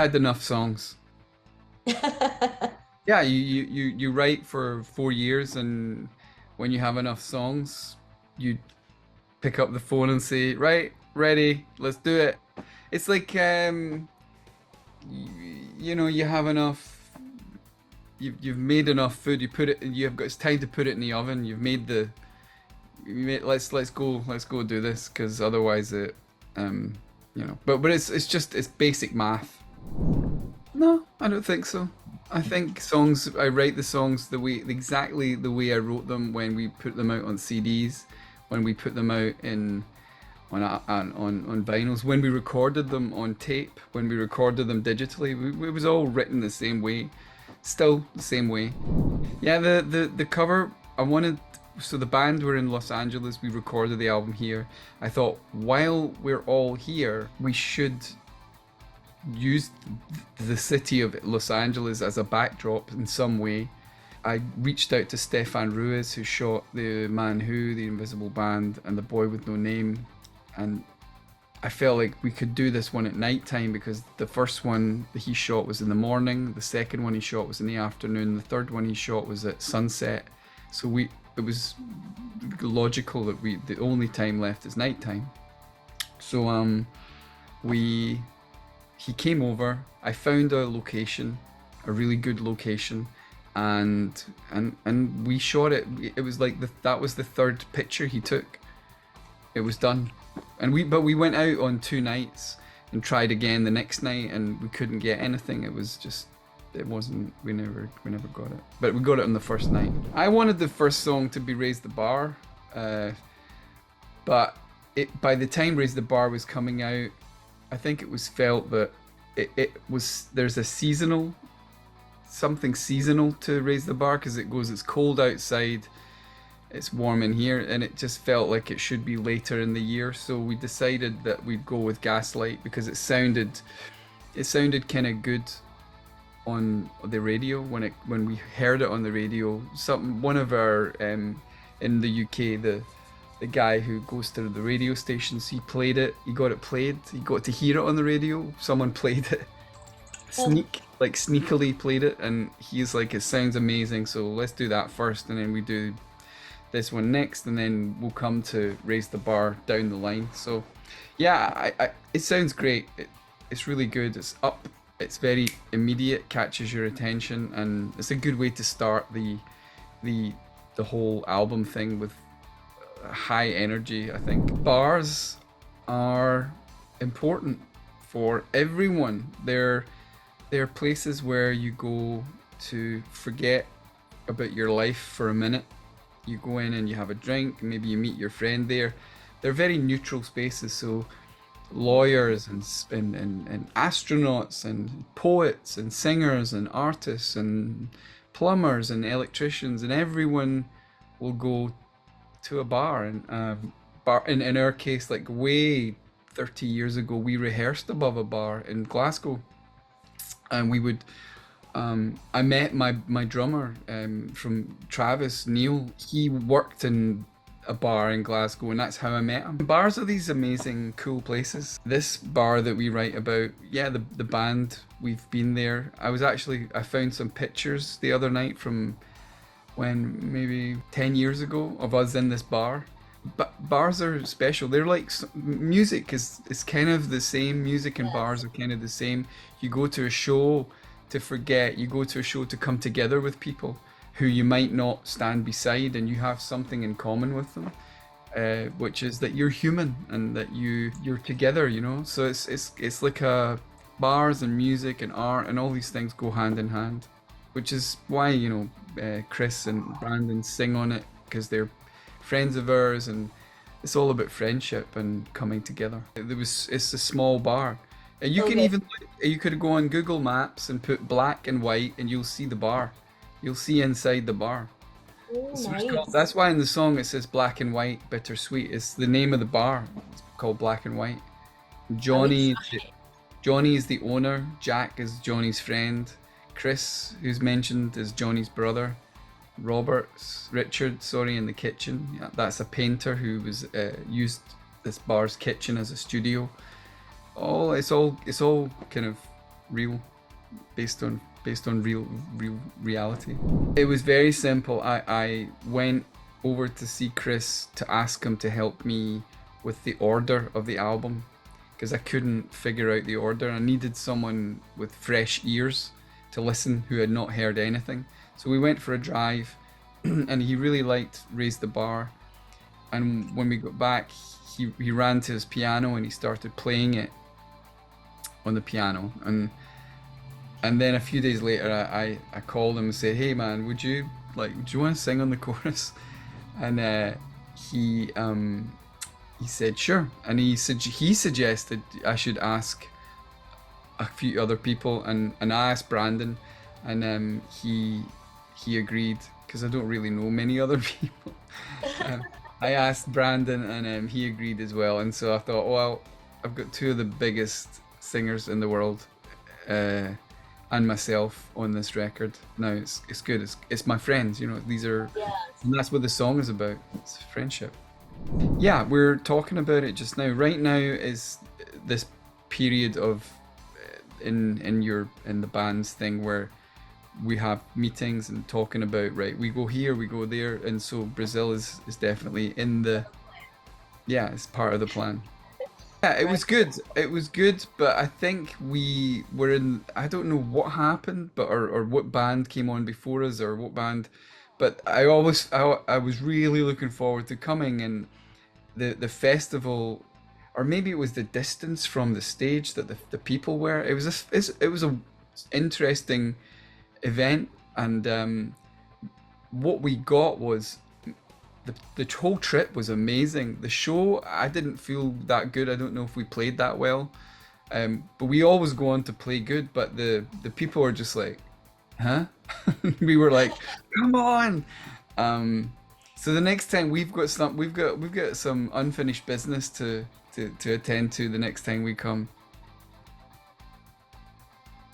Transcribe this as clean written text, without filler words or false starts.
had enough songs. Yeah, you write for 4 years, and when you have enough songs, you pick up the phone and say, right, ready, let's do it. It's like you have enough. You've made enough food. You put it. You've got. It's time to put it in the oven. Let's go do this, because otherwise it But it's basic math. No, I don't think so. I think I write the songs exactly the way I wrote them when we put them out on CDs, when we put them out on vinyls, when we recorded them on tape, when we recorded them digitally. It was all written the same way, still the same way. Yeah, the cover, so the band were in Los Angeles, we recorded the album here. I thought, while we're all here, we should use the city of Los Angeles as a backdrop in some way. I reached out to Stefan Ruiz, who shot The Man Who, The Invisible Band, and The Boy With No Name, and I felt like we could do this one at night time, because the first one that he shot was in the morning, the second one he shot was in the afternoon, the third one he shot was at sunset. So it was logical that the only time left is nighttime. So he came over, I found a location, a really good location, and we shot it. It was like that was the third picture he took. It was done. But we went out on 2 nights and tried again the next night, and we couldn't get anything. We never got it. But we got it on the first night. I wanted the first song to be Raise the Bar, but by the time Raise the Bar was coming out, I think it was felt that there's something seasonal to Raise the Bar, because it's cold outside, it's warm in here, and it just felt like it should be later in the year. So we decided that we'd go with Gaslight, because it sounded kind of good on the radio when we heard it on the radio. One of our in the UK, the guy who goes to the radio stations, he played it. He got it played. He got to hear it on the radio. Someone played it. Sneakily played it, and he's like, it sounds amazing, so let's do that first, and then we do this one next, and then we'll come to Raise the Bar down the line. So yeah, it sounds great. It's really good. It's up. It's very immediate, catches your attention, and it's a good way to start the whole album thing with high energy. I think bars are important for everyone. They're places where you go to forget about your life for a minute. You go in and you have a drink, maybe you meet your friend there. They're very neutral spaces, so lawyers and astronauts and poets and singers and artists and plumbers and electricians and everyone will go to a bar. And in our case, like way 30 years ago, we rehearsed above a bar in Glasgow, and we would I met my drummer from Travis, Neil. He worked in a bar in Glasgow, and that's how I met him. Bars are these amazing, cool places. This bar that we write about, yeah, the band, we've been there. I found some pictures the other night from when maybe 10 years ago of us in this bar. But bars are special. They're like, music is kind of the same. Music and bars are kind of the same. You go to a show to forget. You go to a show to come together with people who you might not stand beside, and you have something in common with them, which is that you're human and that you're together, you know. So it's like bars and music and art and all these things go hand in hand, which is why, you know, Chris and Brandon sing on it, because they're friends of ours, and it's all about friendship and coming together. It's a small bar. And you could go on Google Maps and put black and white, and you'll see the bar. You'll see inside the bar. Oh, So nice. that's why in the song it says Black and White, Bittersweet. It's the name of the bar. It's called Black and White. Johnny is the owner. Jack is Johnny's friend. Chris, who's mentioned, is Johnny's brother. Richard, in the kitchen. Yeah, that's a painter who was used this bar's kitchen as a studio. It's all kind of real, based on real reality. It was very simple. I went over to see Chris to ask him to help me with the order of the album because I couldn't figure out the order. I needed someone with fresh ears to listen who had not heard anything. So we went for a drive and he really liked Raise the Bar. And when we got back, he ran to his piano and he started playing it on the piano. And then a few days later, I called him and said, "Hey man, do you want to sing on the chorus?" And he said sure. And he suggested I should ask a few other people, and I asked Brandon, and he agreed because I don't really know many other people. I asked Brandon, and he agreed as well. And so I thought, well, I've got two of the biggest singers in the world, and myself on this record. Now it's good. It's my friends, you know. These are, and that's what the song is about. It's friendship. Yeah, we're talking about it just now. Right now is this period of in the band's thing where we have meetings and talking about, right, we go here, we go there, and so Brazil is definitely in the, yeah, it's part of the plan. Yeah, it was good. It was good, but I think we were in, I don't know what happened, but or what band came on before us or what band, but I was really looking forward to coming, and the festival, or maybe it was the distance from the stage that the people were. It was a interesting event, and what we got was the whole trip was amazing. The show, I didn't feel that good. I don't know if we played that well, but we always go on to play good. But the people were just like, huh? We were like, come on. So the next time we've got some unfinished business to attend to the next time we come.